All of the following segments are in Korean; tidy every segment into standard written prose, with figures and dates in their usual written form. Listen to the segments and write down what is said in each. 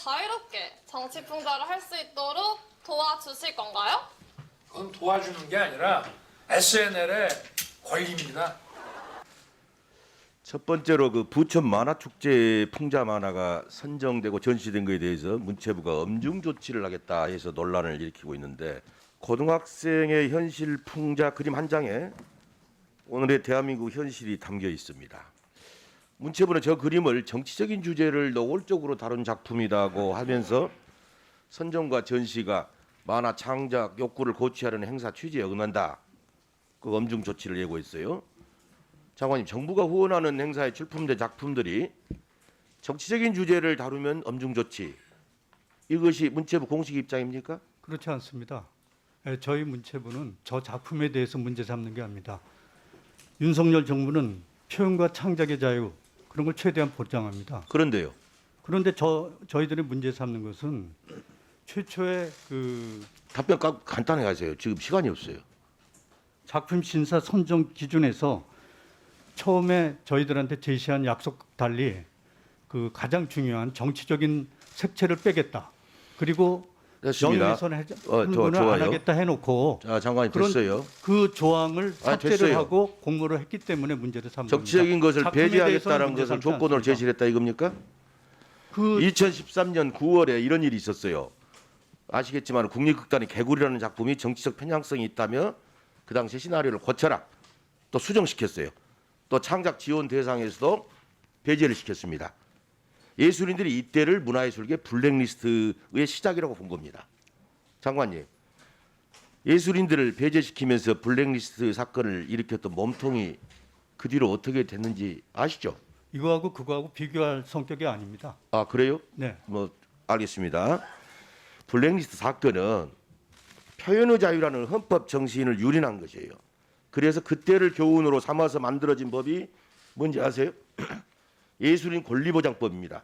자유롭게 정치 풍자를 할 수 있도록 도와주실 건가요? 그건 도와주는 게 아니라 SNL의 권리입니다. 첫 번째로 그 부천 만화축제 풍자 만화가 선정되고 전시된 것에 대해서 문체부가 엄중 조치를 하겠다 해서 논란을 일으키고 있는데, 고등학생의 현실 풍자 그림 한 장에 오늘의 대한민국 현실이 담겨 있습니다. 문체부는 저 그림을 정치적인 주제를 노골적으로 다룬 작품이라고 하면서 선정과 전시가 만화 창작 욕구를 고취하려는 행사 취지에 응한다, 그 엄중 조치를 예고했어요. 장관님, 정부가 후원하는 행사에 출품된 작품들이 정치적인 주제를 다루면 엄중 조치, 이것이 문체부 공식 입장입니까? 그렇지 않습니다. 저희 문체부는 저 작품에 대해서 문제 삼는 게 아닙니다. 윤석열 정부는 표현과 창작의 자유, 그런 걸 최대한 보장합니다. 그런데요. 그런데 저희들이 문제 삼는 것은 최초의 그 답변 간단히 하세요. 지금 시간이 없어요. 작품 심사 선정 기준에서 처음에 저희들한테 제시한 약속 달리 그 가장 중요한 정치적인 색채를 빼겠다. 그리고 됐습니다. 영유훼손 하는 거는 안 하겠다 해놓고, 자, 장관님 그런 됐어요. 그 조항을 삭제를 됐어요. 하고 공모를 했기 때문에 문제를 삼는 겁니다. 정치적인 것을 작품에 배제하겠다는 대해서는 문제 것을 삼지 조건으로 않습니다. 제시를 했다 이겁니까? 그 2013년 9월에 이런 일이 있었어요. 아시겠지만 국립극단의 개구리라는 작품이 정치적 편향성이 있다며 그 당시 시나리오를 고쳐라, 또 수정시켰어요. 또 창작 지원 대상에서도 배제를 시켰습니다. 예술인들이 이때를 문화예술계 블랙리스트의 시작이라고 본 겁니다. 장관님, 예술인들을 배제시키면서 블랙리스트 사건을 일으켰던 몸통이 그 뒤로 어떻게 됐는지 아시죠? 이거하고 그거하고 비교할 성격이 아닙니다. 아, 그래요? 네. 뭐 알겠습니다. 블랙리스트 사건은 표현의 자유라는 헌법 정신을 유린한 것이에요. 그래서 그때를 교훈으로 삼아서 만들어진 법이 뭔지 아세요? 예술인 권리보장법입니다.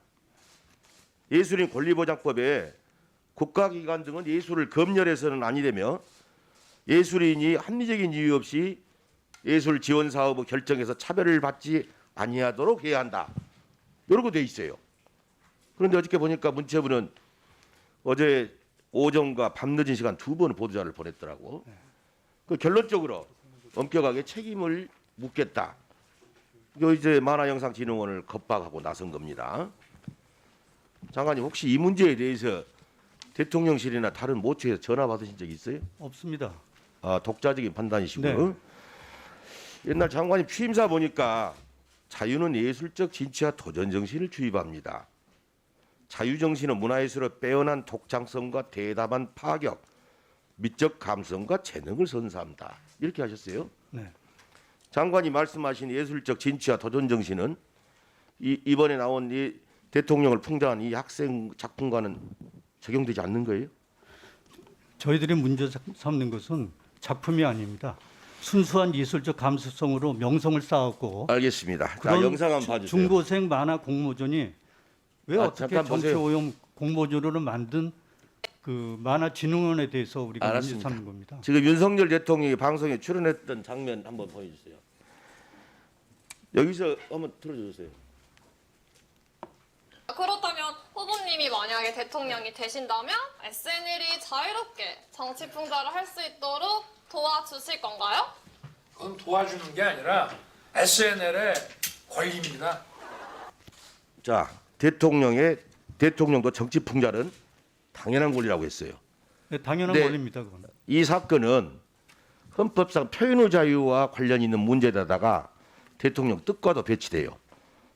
예술인 권리보장법에 국가기관 등은 예술을 검열해서는 아니되며 예술인이 합리적인 이유 없이 예술 지원 사업의 결정에서 차별을 받지 아니하도록 해야 한다, 이러고 돼 있어요. 그런데 어저께 보니까 문체부는 어제 오전과 밤늦은 시간 두 번 보도자를 보냈더라고. 그 결론적으로 엄격하게 책임을 묻겠다. 이거 이제 만화영상진흥원을 겁박하고 나선 겁니다. 장관님, 혹시 이 문제에 대해서 대통령실이나 다른 모처에서 전화 받으신 적 있어요? 없습니다. 아, 독자적인 판단이시고. 네. 옛날 장관님 취임사 보니까 자유는 예술적 진취와 도전 정신을 주입합니다. 자유 정신은 문화예술의 빼어난 독창성과 대담한 파격, 미적 감성과 재능을 선사합니다, 이렇게 하셨어요. 네. 장관이 말씀하신 예술적 진취와 도전 정신은 이번에 나온 이 대통령을 풍자한 이 학생 작품과는 적용되지 않는 거예요? 저희들이 문제 삼는 것은 작품이 아닙니다. 순수한 예술적 감수성으로 명성을 쌓았고, 알겠습니다. 자, 그런 영상 한번 봐주세요. 중고생 만화 공모전이 왜 어떻게 잠깐 보세요. 정치 오염 공모전으로 만든 그 만화진흥원에 대해서 우리가 문제 알았습니다. 삼는 겁니다. 지금 윤석열 대통령이 방송에 출연했던 장면 한번 보여주세요. 여기서 한번 틀어주세요. 그렇다면 후보님이 만약에 대통령이 되신다면 SNL이 자유롭게 정치 풍자를 할 수 있도록 도와주실 건가요? 그건 도와주는 게 아니라 SNL의 권리입니다. 자, 대통령도 정치 풍자는 당연한 권리라고 했어요. 네, 당연한 네. 권리입니다. 그건. 이 사건은 헌법상 표현의 자유와 관련 있는 문제에다가 대통령 뜻과도 배치돼요.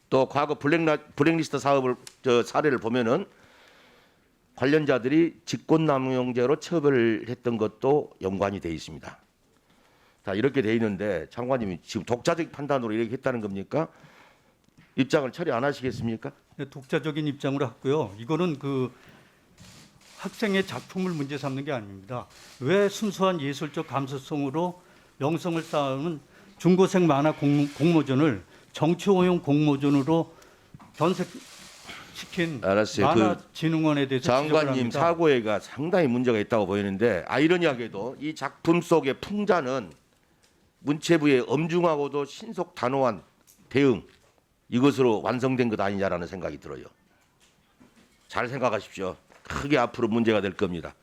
또 과거 블랙리스트 사례를 보면은 관련자들이 직권남용죄로 처벌을 했던 것도 연관이 돼 있습니다. 자, 이렇게 돼 있는데 장관님이 지금 독자적 판단으로 이렇게 했다는 겁니까? 입장을 처리 안 하시겠습니까? 네, 독자적인 입장으로 했고요. 이거는 그 학생의 작품을 문제 삼는 게 아닙니다. 왜 순수한 예술적 감수성으로 명성을 쌓은 중고생 만화 공모전을 정치 오용 공모전으로 변색시킨 알았어요. 만화진흥원에 대해서 지적을 장관님 합니다. 사고에가 상당히 문제가 있다고 보이는데, 아이러니하게도 이 작품 속의 풍자는 문체부의 엄중하고도 신속 단호한 대응, 이것으로 완성된 것 아니냐라는 생각이 들어요. 잘 생각하십시오. 크게 앞으로 문제가 될 겁니다.